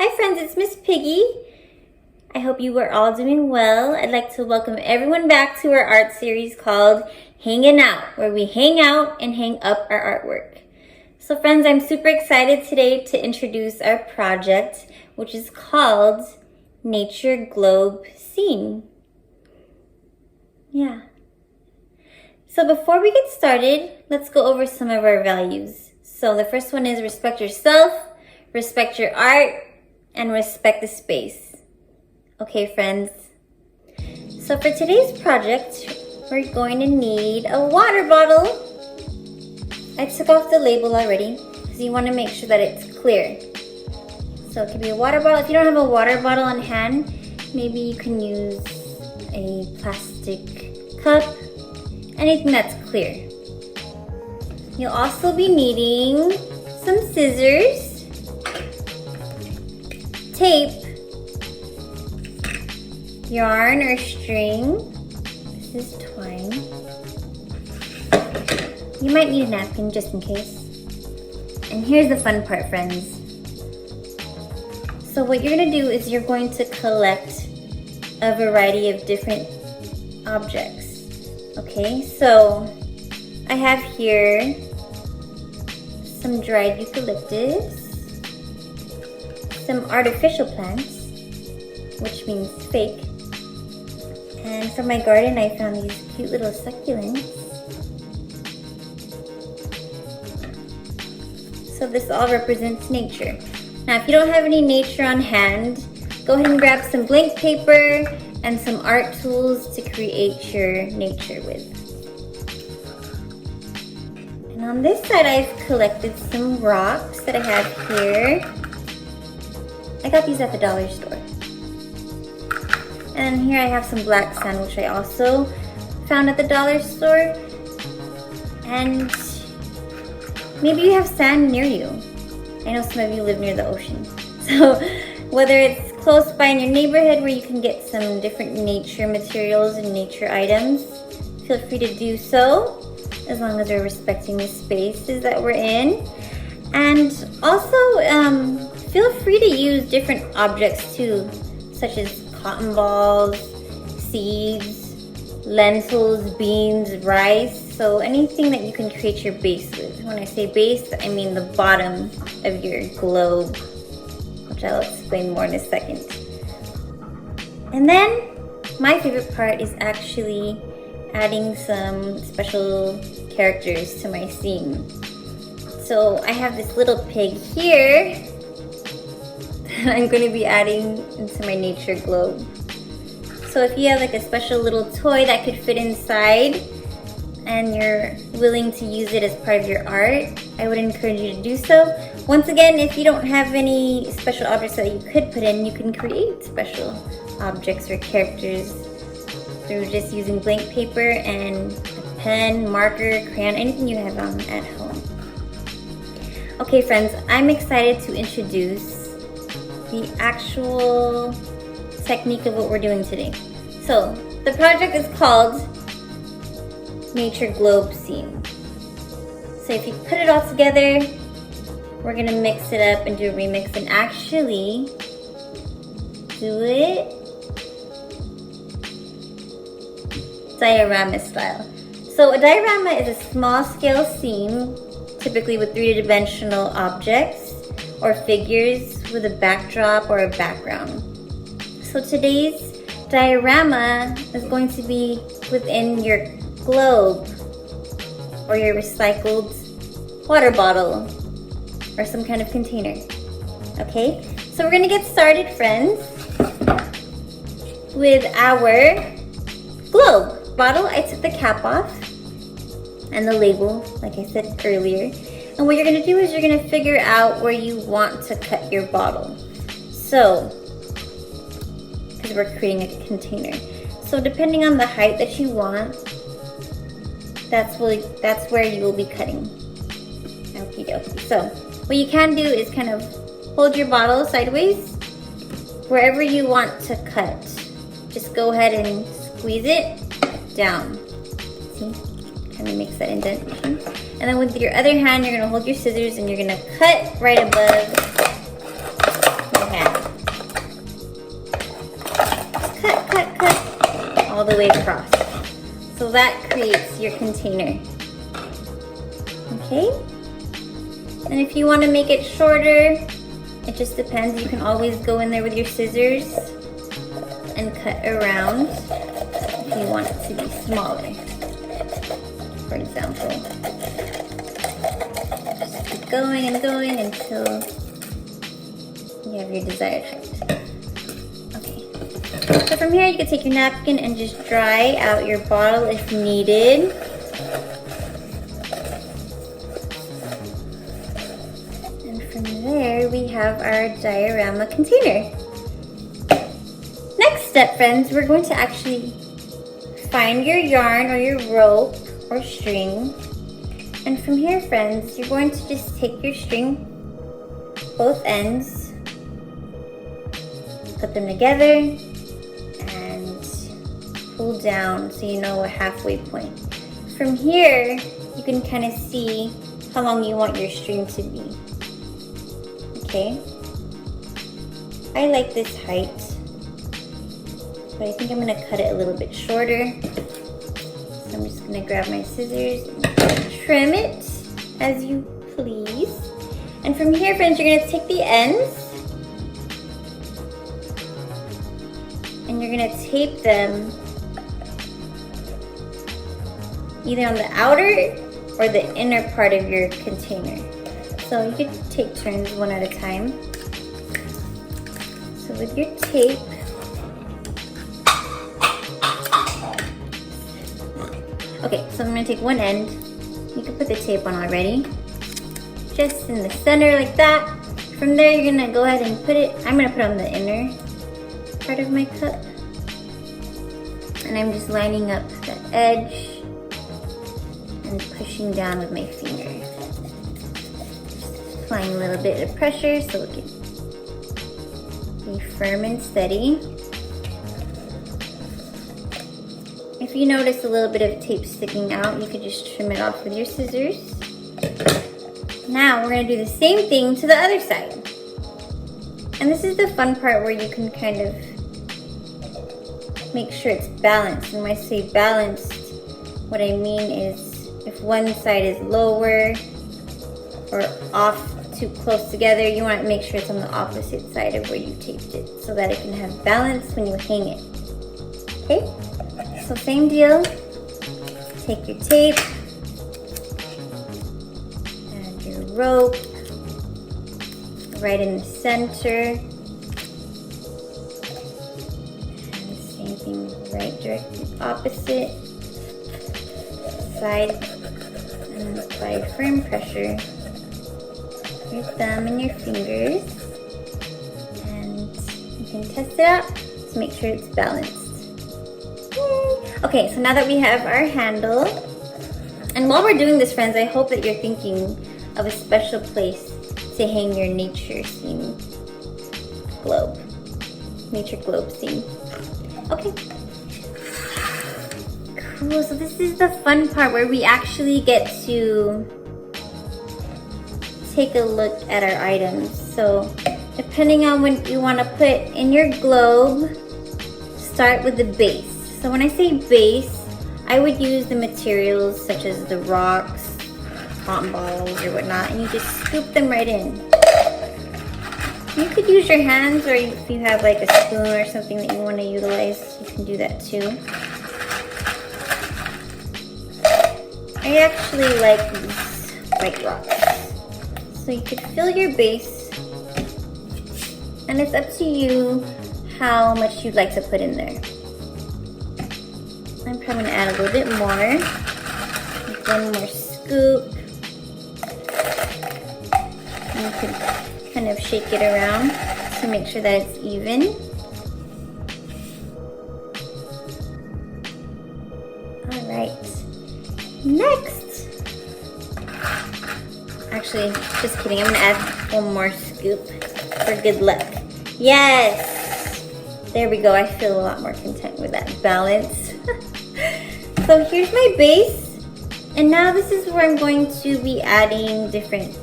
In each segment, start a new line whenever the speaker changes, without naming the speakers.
Hi friends, it's Miss Piggy. I hope you are all doing well. I'd like to welcome everyone back to our art series called Hanging Out, where we hang out and hang up our artwork. So friends, I'm super excited today to introduce our project, which is called Nature Globe Scene. Yeah. So before we get started, let's go over some of our values. So the first one is respect yourself, respect your art, and respect the space. Okay, friends. So for today's project, we're going to need a water bottle. I took off the label already because you want to make sure that it's clear. So it could be a water bottle. If you don't have a water bottle on hand, maybe you can use a plastic cup, anything that's clear. You'll also be needing some scissors, tape, yarn or string. This is twine. You might need a napkin just in case. And here's the fun part, friends. So what you're gonna do is you're going to collect a variety of different objects. Okay, so I have here some dried eucalyptus, some artificial plants, which means fake. And from my garden, I found these cute little succulents. So this all represents nature. Now, if you don't have any nature on hand, go ahead and grab some blank paper and some art tools to create your nature with. And on this side, I've collected some rocks that I have here. I got these at the dollar store. And here I have some black sand, which I also found at the dollar store. And maybe you have sand near you. I know some of you live near the ocean. So whether it's close by in your neighborhood where you can get some different nature materials and nature items, feel free to do so, as long as we're respecting the spaces that we're in. And also, feel free to use different objects too, such as cotton balls, seeds, lentils, beans, rice. So anything that you can create your base with. When I say base, I mean the bottom of your globe, which I'll explain more in a second. And then my favorite part is actually adding some special characters to my scene. So I have this little pig here that I'm going to be adding into my nature globe. So if you have like a special little toy that could fit inside and you're willing to use it as part of your art, I would encourage you to do so. Once again, if you don't have any special objects that you could put in, you can create special objects or characters through just using blank paper and a pen, marker, crayon, anything you have at home. Okay friends, I'm excited to introduce the actual technique of what we're doing today. So the project is called Nature Globe Scene. So if you put it all together, we're gonna mix it up and do a remix and actually do it diorama style. So a diorama is a small scale scene, typically with three-dimensional objects or figures with a backdrop or a background. So today's diorama is going to be within your globe or your recycled water bottle or some kind of container. Okay, so we're gonna get started, friends, with our globe bottle. I took the cap off and the label, like I said earlier. And what you're gonna do is you're gonna figure out where you want to cut your bottle. So, because we're creating a container. So depending on the height that you want, that's where you will be cutting. Okie dokie. So, what you can do is kind of hold your bottle sideways. Wherever you want to cut, just go ahead and squeeze it down. See? Kind of makes that indentation. And then with your other hand, you're gonna hold your scissors and you're gonna cut right above your hand. all the way across. So that creates your container. Okay? And if you want to make it shorter, it just depends. You can always go in there with your scissors and cut around if you want it to be smaller, for example. Just keep going and going until you have your desired height. Okay. So from here, you can take your napkin and just dry out your bottle if needed. And from there, we have our diorama container. Next step, friends, we're going to actually find your yarn or your rope or string. And from here, friends, you're going to just take your string, both ends, put them together, and pull down so you know a halfway point. From here, you can kind of see how long you want your string to be. Okay? I like this height, but I think I'm gonna cut it a little bit shorter. So I'm just gonna grab my scissors and trim it as you please. And from here, friends, you're gonna take the ends and you're gonna tape them either on the outer or the inner part of your container. So you could take turns one at a time. So with your tape, okay, so I'm gonna take one end. You can put the tape on already. Just in the center like that. From there, you're gonna go ahead and put it, I'm gonna put on the inner part of my cup. And I'm just lining up the edge and pushing down with my finger. Just applying a little bit of pressure so it can be firm and steady. If you notice a little bit of tape sticking out, you could just trim it off with your scissors. Now we're gonna do the same thing to the other side. And this is the fun part where you can kind of make sure it's balanced. And when I say balanced, what I mean is if one side is lower or off too close together, you want to make sure it's on the opposite side of where you taped it so that it can have balance when you hang it. Okay? So same deal. Take your tape, add your rope right in the center. And the same thing, right directly opposite side. And apply firm pressure. Your thumb and your fingers. And you can test it out to make sure it's balanced. Okay, so now that we have our handle, and while we're doing this, friends, I hope that you're thinking of a special place to hang your nature scene globe. Nature globe scene. Okay. Cool, so this is the fun part where we actually get to take a look at our items. So depending on what you want to put in your globe, start with the base. So when I say base, I would use the materials such as the rocks, cotton balls or whatnot, and you just scoop them right in. You could use your hands, or if you have like a spoon or something that you want to utilize, you can do that too. I actually like these white rocks. So you could fill your base, and it's up to you how much you'd like to put in there. I'm probably gonna add a little bit more. One more scoop. And you can kind of shake it around to make sure that it's even. All right. Next. Actually, just kidding. I'm gonna add one more scoop for good luck. Yes! There we go. I feel a lot more content with that balance. So here's my base, and now this is where I'm going to be adding different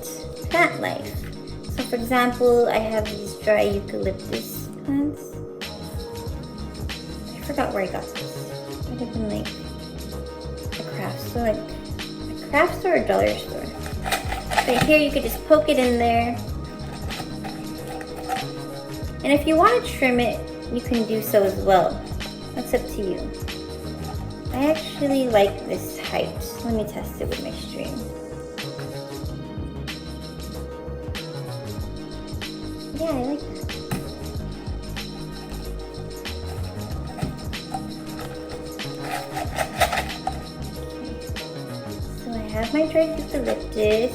plant life. So for example, I have these dry eucalyptus plants. I forgot where I got this. Would have been like a craft store, like a craft store or dollar store. Right here, you could just poke it in there. And if you want to trim it, you can do so as well. That's up to you. I actually like this height. Let me test it with my string. Yeah, I like that. So I have my dried eucalyptus.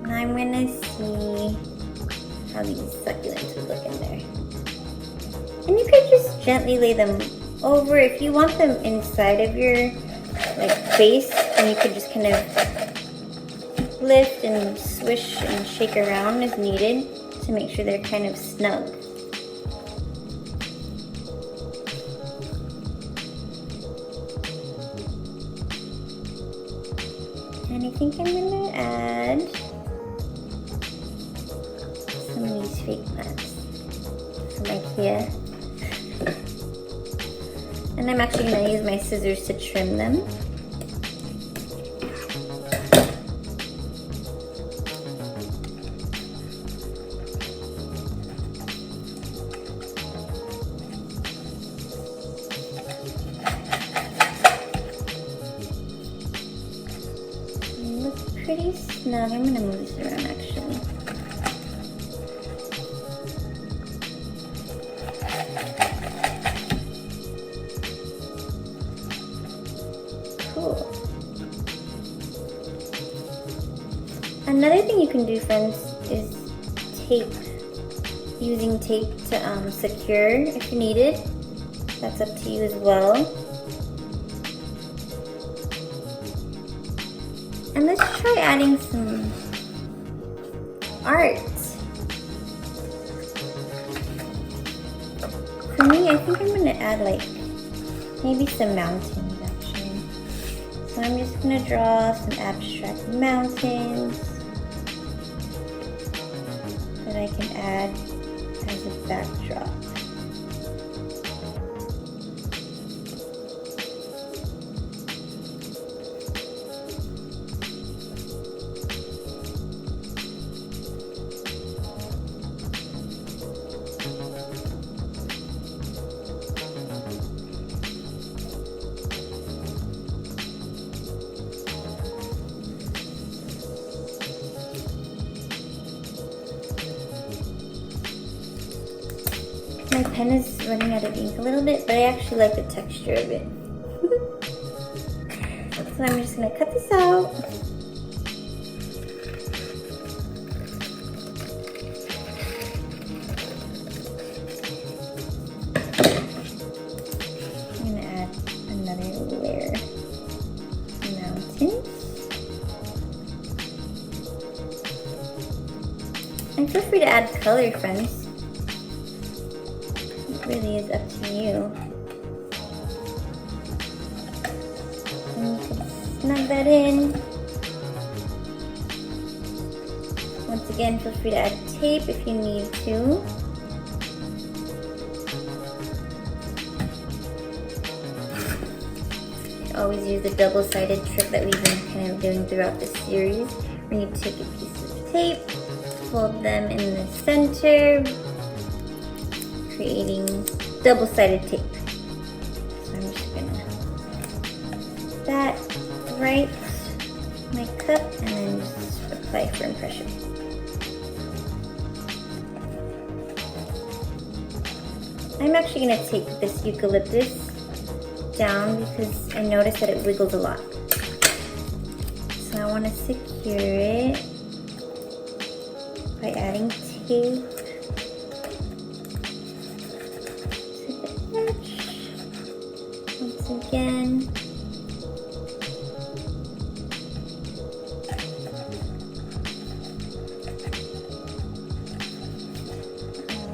Now I'm gonna see how these succulents would look in there. And you could just gently lay them over. If you want them inside of your like base, then you could just kind of lift and swish and shake around as needed to make sure they're kind of snug. And I think I'm gonna add some of these fake plants from IKEA. And I'm actually going to use my scissors to trim them. It looks pretty snug. I'm going to move this around actually. Cool. Another thing you can do, friends, is tape. Using tape to secure if you need it. That's up to you as well. And let's try adding some art. For me, I think I'm going to add like maybe some mountains. So I'm just going to draw some abstract mountains that I can add as a backdrop. My pen is running out of ink a little bit, but I actually like the texture of it. So I'm just going to cut this out. I'm going to add another layer of mountains. And feel free to add color, friends. Really is up to you. And you can snug that in. Once again, feel free to add tape if you need to. Always use the double-sided trick that we've been kind of doing throughout this series. We're going to take a piece of tape, fold them in the center, creating double-sided tape. So I'm just gonna put that right my cup and then just apply firm pressure. I'm actually gonna take this eucalyptus down because I noticed that it wiggles a lot. So I want to secure it by adding tape. Once again.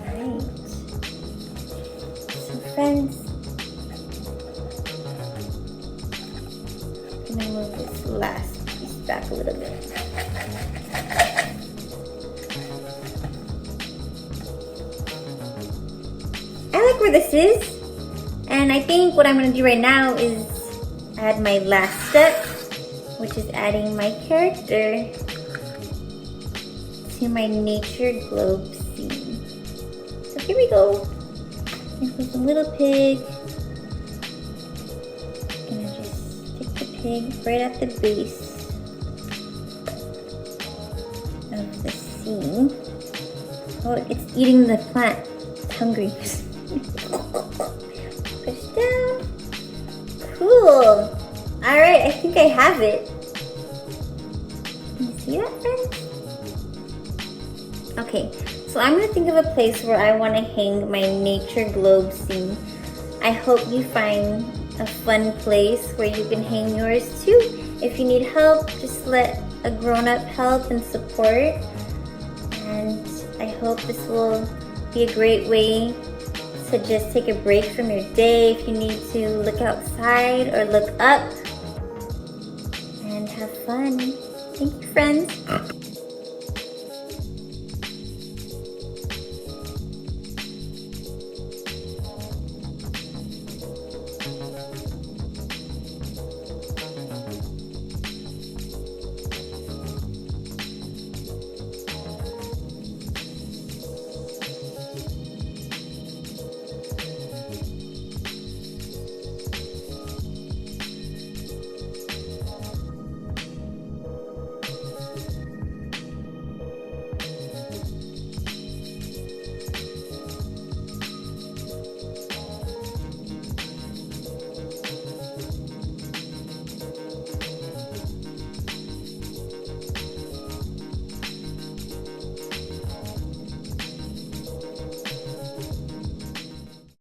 Alright. So friends, I'm going to move this last piece back a little bit. I like where this is. And I think what I'm gonna do right now is add my last step, which is adding my character to my nature globe scene. So here we go. Here goes the little pig. Gonna just stick the pig right at the base of the scene. Oh, it's eating the plant. It's hungry. Push down. Cool. Alright, I think I have it. Can you see that, friends? Okay, so I'm gonna think of a place where I want to hang my nature globe scene. I hope you find a fun place where you can hang yours too. If you need help, just let a grown-up help and support. And I hope this will be a great way to just take a break from your day if you need to look outside or look up and have fun. Thank you, friends.